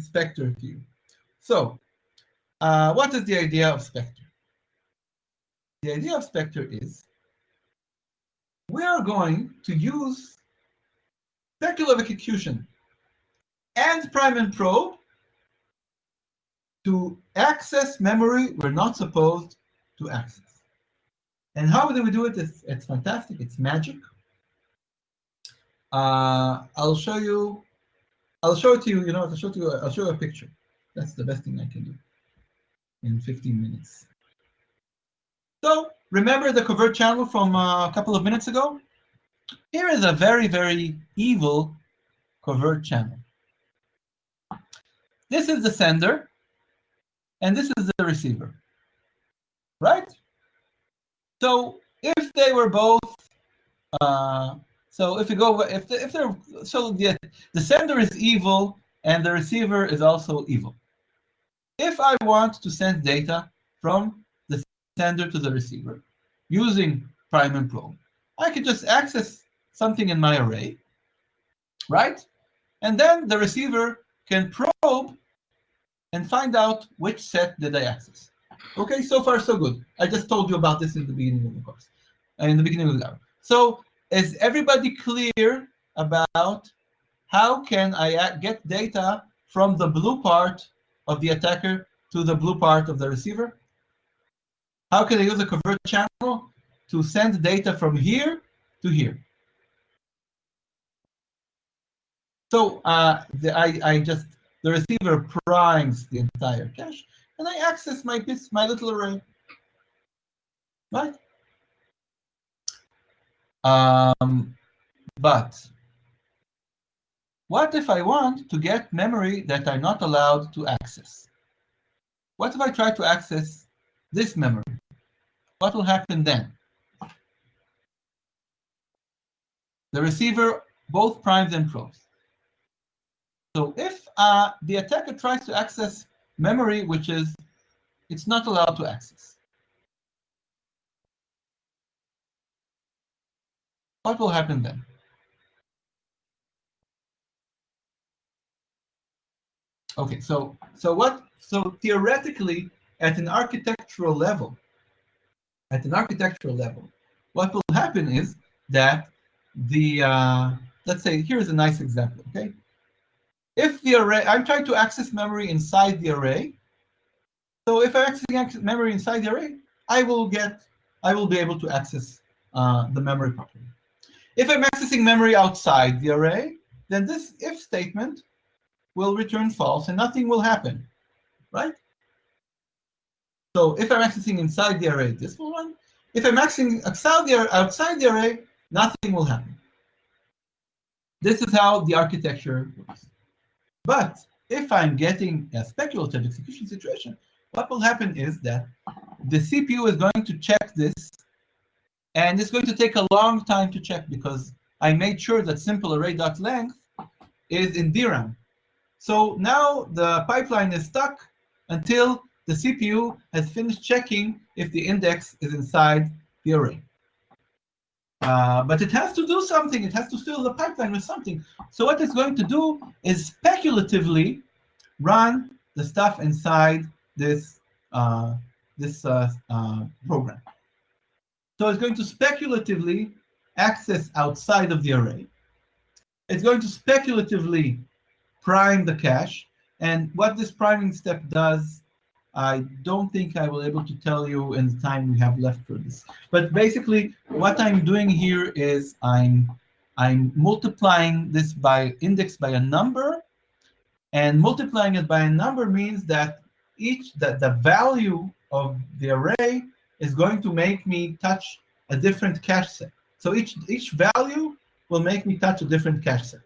Spectre to you. So what is the idea of Spectre? The idea of Spectre is we are going to use speculative execution and prime and probe to access memory we're not supposed to access. And how do we do it? It's fantastic. It's magic. I'll show it to you. You know, I'll show you a picture. That's the best thing I can do in 15 minutes. So remember the covert channel from a couple of minutes ago? Here is a very, very evil covert channel. This is the sender, and this is the receiver, right? So if they were both, so if you go, if they're, so the sender is evil and the receiver is also evil. If I want to send data from the sender to the receiver using prime and probe, I can just access something in my array, right? And then the receiver can probe and find out which set did I access. Okay, so far so good. I just told you about this in the beginning of the course, in the beginning of the hour. So is everybody clear about how can I get data from the blue part of the attacker to the blue part of the receiver? How can I use a covert channel to send data from here to here? So the receiver primes the entire cache, and I access my little array, right? But what if I want to get memory that I'm not allowed to access? What if I try to access this memory? What will happen then? The receiver both primes and probes. So if the attacker tries to access memory which it's not allowed to access, what will happen then? Okay, so theoretically, at an architectural level, what will happen is that let's say here's a nice example. Okay, if the array, I'm trying to access memory inside the array. So if I'm accessing memory inside the array, I will be able to access the memory properly. If I'm accessing memory outside the array, then this if statement will return false and nothing will happen, right? So if I'm accessing inside the array, this will run. If I'm accessing outside the array, nothing will happen. This is how the architecture works. But if I'm getting a speculative execution situation, what will happen is that the CPU is going to check this, and it's going to take a long time to check because I made sure that simple array.length is in DRAM. So now the pipeline is stuck until the CPU has finished checking if the index is inside the array. But it has to do something. It has to fill the pipeline with something. So what it's going to do is speculatively run the stuff inside this program. So it's going to speculatively access outside of the array. It's going to speculatively prime the cache. And what this priming step does, I don't think I will be able to tell you in the time we have left for this. But basically, what I'm doing here is I'm multiplying this by index by a number, and multiplying it by a number means that the value of the array is going to make me touch a different cache set. So each value will make me touch a different cache set.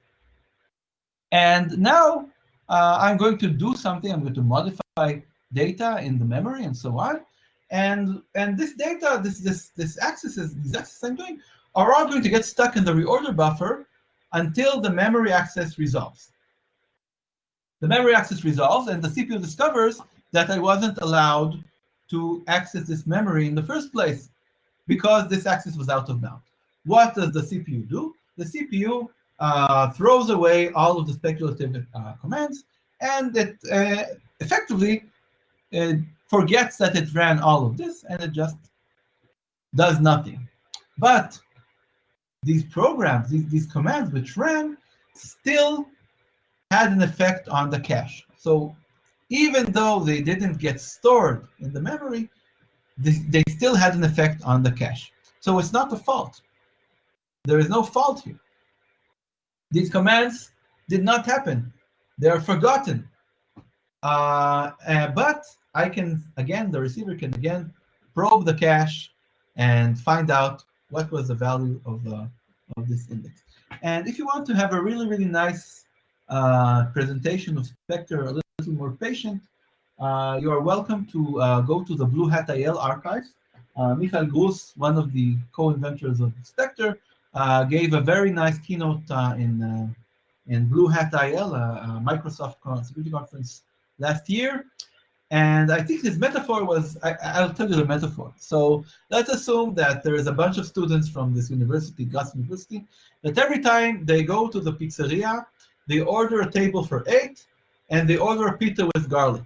And now I'm going to do something. I'm going to modify data in the memory and so on. And this data, these accesses I'm doing are all going to get stuck in the reorder buffer until the memory access resolves. The memory access resolves, and the CPU discovers that I wasn't allowed to access this memory in the first place because this access was out of bound. What does the CPU do? The CPU throws away all of the speculative commands and it effectively forgets that it ran all of this, and it just does nothing. But these programs, these commands which ran, still had an effect on the cache. So even though they didn't get stored in the memory, they still had an effect on the cache. So it's not a fault. There is no fault here. These commands did not happen. They are forgotten. But I can, again, the receiver can again probe the cache and find out what was the value of this index. And if you want to have a really, really nice presentation of Spectre, a little more patient, you are welcome to go to the Blue Hat IL archives. Michael Gruss, one of the co-inventors of Spectre, gave a very nice keynote in Blue Hat IL, a Microsoft security conference last year. And I think his metaphor was, I'll tell you the metaphor. So let's assume that there is a bunch of students from this university, Gus University, that every time they go to the pizzeria, they order a table for 8, and they order a pizza with garlic.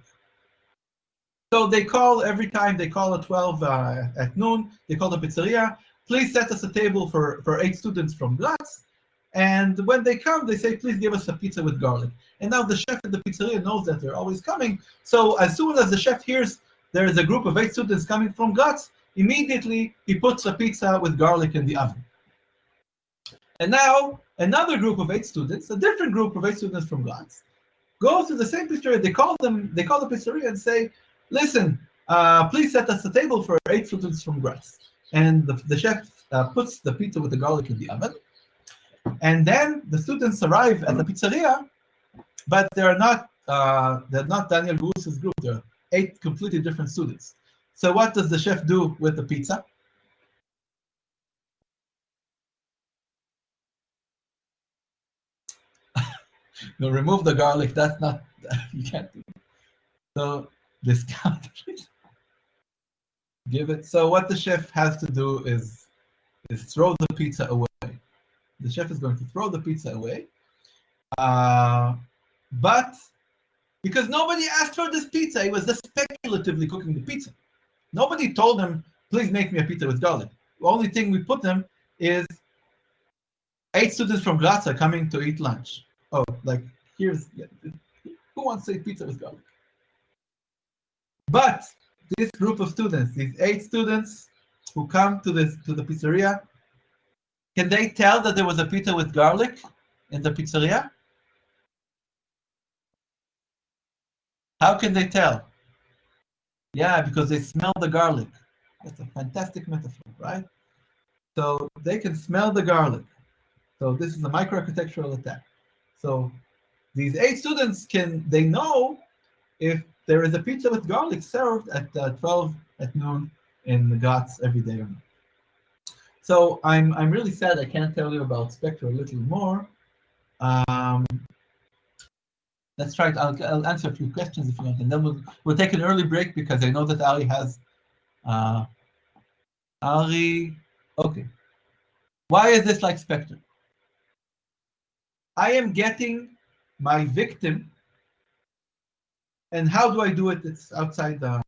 So they call every time they call at 12 at noon, they call the pizzeria, please set us a table for 8 students from Glatz. And when they come, they say, please give us a pizza with garlic. And now the chef at the pizzeria knows that they're always coming. So as soon as the chef hears there is a group of 8 students coming from Glatz, immediately he puts a pizza with garlic in the oven. And now another group of 8 students, a different group of 8 students from Glatz, go to the same pizzeria. They call the pizzeria and say, listen, please set us a table for 8 students from Glatz. And the chef puts the pizza with the garlic in the oven. And then the students arrive at the pizzeria, but they're not Daniel Gruss's group. They're 8 completely different students. So what does the chef do with the pizza? No, remove the garlic. That's not, you can't do it. So discount it. Give it. So what the chef has to do is throw the pizza away. The chef is going to throw the pizza away. But because nobody asked for this pizza, he was just speculatively cooking the pizza. Nobody told him, please make me a pizza with garlic. The only thing we put them is 8 students from Graz are coming to eat lunch. Oh, like here's, who wants to eat pizza with garlic? But this group of students, these 8 students who come to the pizzeria, can they tell that there was a pizza with garlic in the pizzeria? How can they tell? Yeah, because they smell the garlic. That's a fantastic metaphor, right? So they can smell the garlic. So this is a microarchitectural attack. So these 8 students they know if there is a pizza with garlic served at 12 at noon in the GOTS every day or not. So I'm really sad I can't tell you about Spectre a little more. Let's try it. I'll answer a few questions if you want, and then we'll take an early break because I know that Ali has. Ali, okay. Why is this like Spectre? I am getting my victim, and how do I do it? It's outside the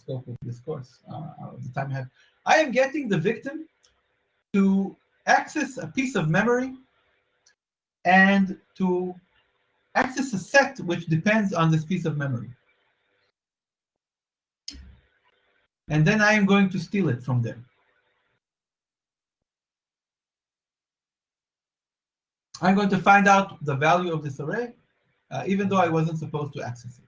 scope of this course. The time I have, I am getting the victim to access a piece of memory and to access a set which depends on this piece of memory. And then I am going to steal it from there. I'm going to find out the value of this array, even though I wasn't supposed to access it.